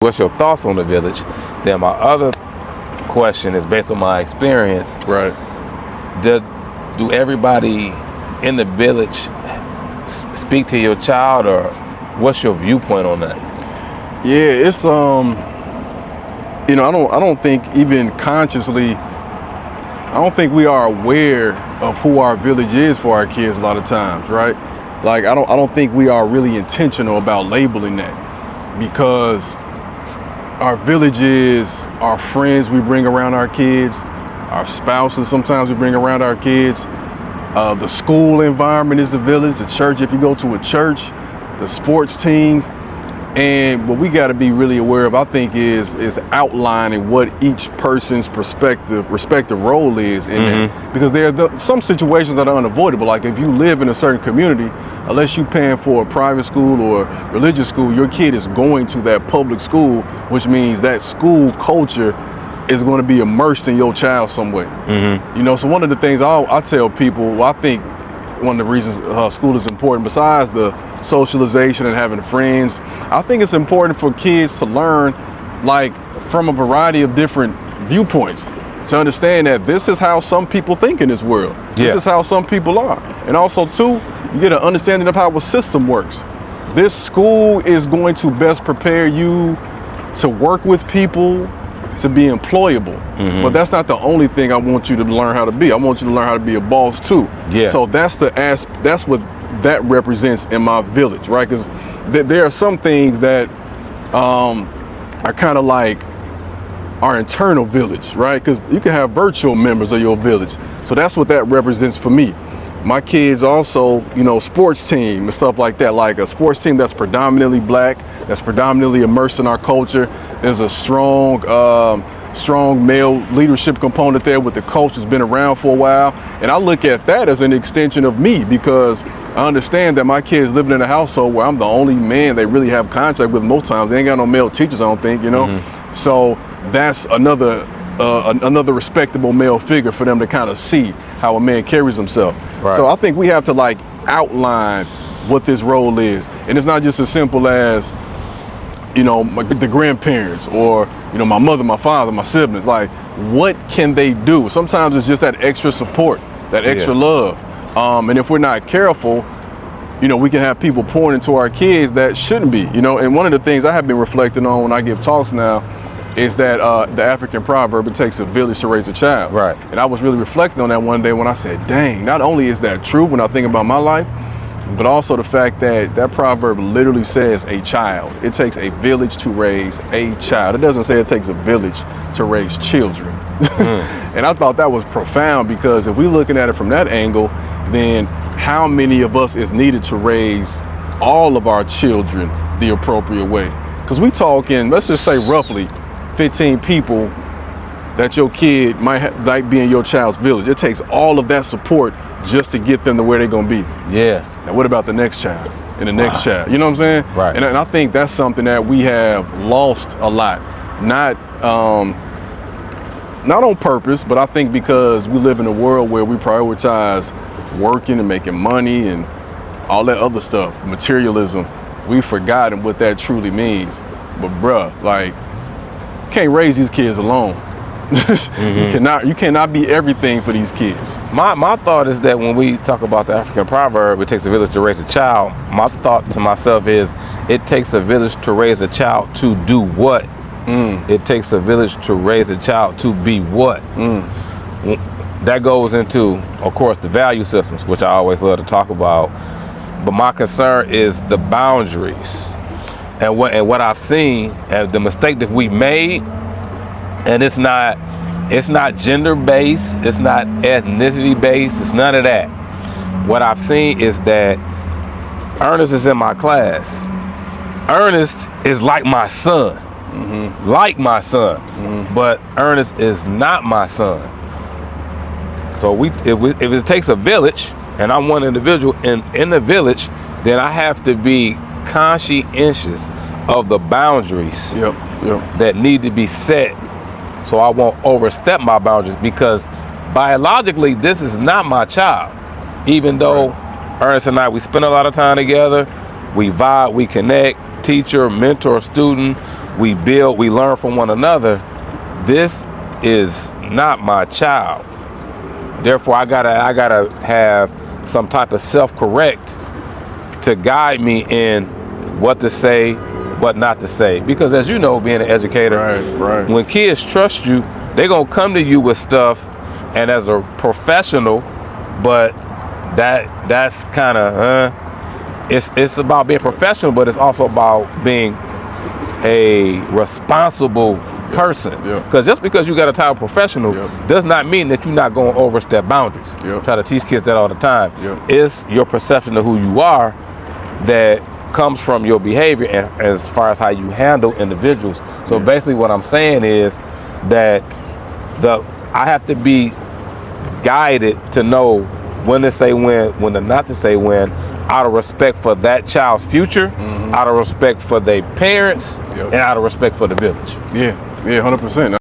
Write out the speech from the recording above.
what's your thoughts on the village? Then my other question is based on my experience. Right. Do everybody in the village speak to your child, or what's your viewpoint on that? Yeah, it's you know, I don't think even consciously, I don't think we are aware of who our village is for our kids a lot of times, right? Like I don't think we are really intentional about labeling that, because our village is our friends we bring around our kids, our spouses sometimes we bring around our kids. The school environment is the village, the church, if you go to a church, the sports teams. And what we got to be really aware of, I think, is outlining what each person's respective role is in that. Because there are some situations that are unavoidable. Like if you live in a certain community, unless you're paying for a private school or religious school, your kid is going to that public school, which means that school culture is going to be immersed in your child some way. You know, so one of the things I tell people, well, I think one of the reasons school is important, besides the socialization and having friends, I think it's important for kids to learn, like, from a variety of different viewpoints, to understand that this is how some people think in this world. This is how some people are. And also, too, you get an understanding of how a system works. This school is going to best prepare you to work with people, to be employable. But that's not the only thing I want you to learn how to be. I want you to learn how to be a boss too. So that's what that represents in my village, right? Because there are some things that are kind of like our internal village, right? Because you can have virtual members of your village. So that's what that represents for me. My kids also, you know, sports team and stuff like that, like a sports team that's predominantly black, that's predominantly immersed in our culture. There's a strong male leadership component there with the coach who's been around for a while. And I look at that as an extension of me, because I understand that my kids living in a household where I'm the only man they really have contact with most times. They ain't got no male teachers, I don't think, you know? So that's another respectable male figure for them to kind of see how a man carries himself. So I think we have to like outline what this role is. And it's not just as simple as, you know, the grandparents or, you know, my mother, my father, my siblings. Like, what can they do? Sometimes it's just that extra support, that extra love. And if we're not careful, you know, we can have people pouring into our kids that shouldn't be, you know. And one of the things I have been reflecting on when I give talks now is that the African proverb, it takes a village to raise a child. And I was really reflecting on that one day when I said, dang, not only is that true when I think about my life, but also the fact that that proverb literally says a child. It takes a village to raise a child. It doesn't say it takes a village to raise children. And I thought that was profound, because if we're looking at it from that angle, then how many of us is needed to raise all of our children the appropriate way? Because we talking, let's just say roughly 15 people that your kid might be in your child's village. It takes all of that support just to get them to where they're gonna be. Now what about the next child and the next child? You know what I'm saying? And I think that's something that we have lost a lot. Not on purpose, but I think because we live in a world where we prioritize working and making money and all that other stuff, materialism, we've forgotten what that truly means. But bruh, like, you can't raise these kids alone. You cannot be everything for these kids. My thought is that when we talk about the African proverb, it takes a village to raise a child, my thought to myself is, it takes a village to raise a child to do what? It takes a village to raise a child to be what? That goes into, of course, the value systems, which I always love to talk about. But my concern is the boundaries. And what I've seen, and the mistake that we made, and it's not gender based, it's not ethnicity based, it's none of that. What I've seen is that Ernest is in my class. Ernest is like my son, but Ernest is not my son. So if it takes a village, and I'm one individual in the village, then I have to be conscientious of the boundaries that need to be set, so I won't overstep my boundaries, because biologically this is not my child. Even though Ernest and I, we spend a lot of time together, we vibe, we connect, teacher, mentor, student, we build, we learn from one another. This is not my child. Therefore, I gotta have some type of self-correct to guide me in what to say, what not to say. Because as you know, being an educator, right. when kids trust you, they're gonna come to you with stuff, and as a professional, but that's kind of it's about being professional, but it's also about being a responsible person. Because just because you got a title professional does not mean that you're not going to overstep boundaries. Try to teach kids that all the time. It's your perception of who you are that comes from your behavior and as far as how you handle individuals. So basically what I'm saying is that I have to be guided to know when to say when to not to say when, out of respect for that child's future, out of respect for their parents, and out of respect for the village. Yeah, 100%.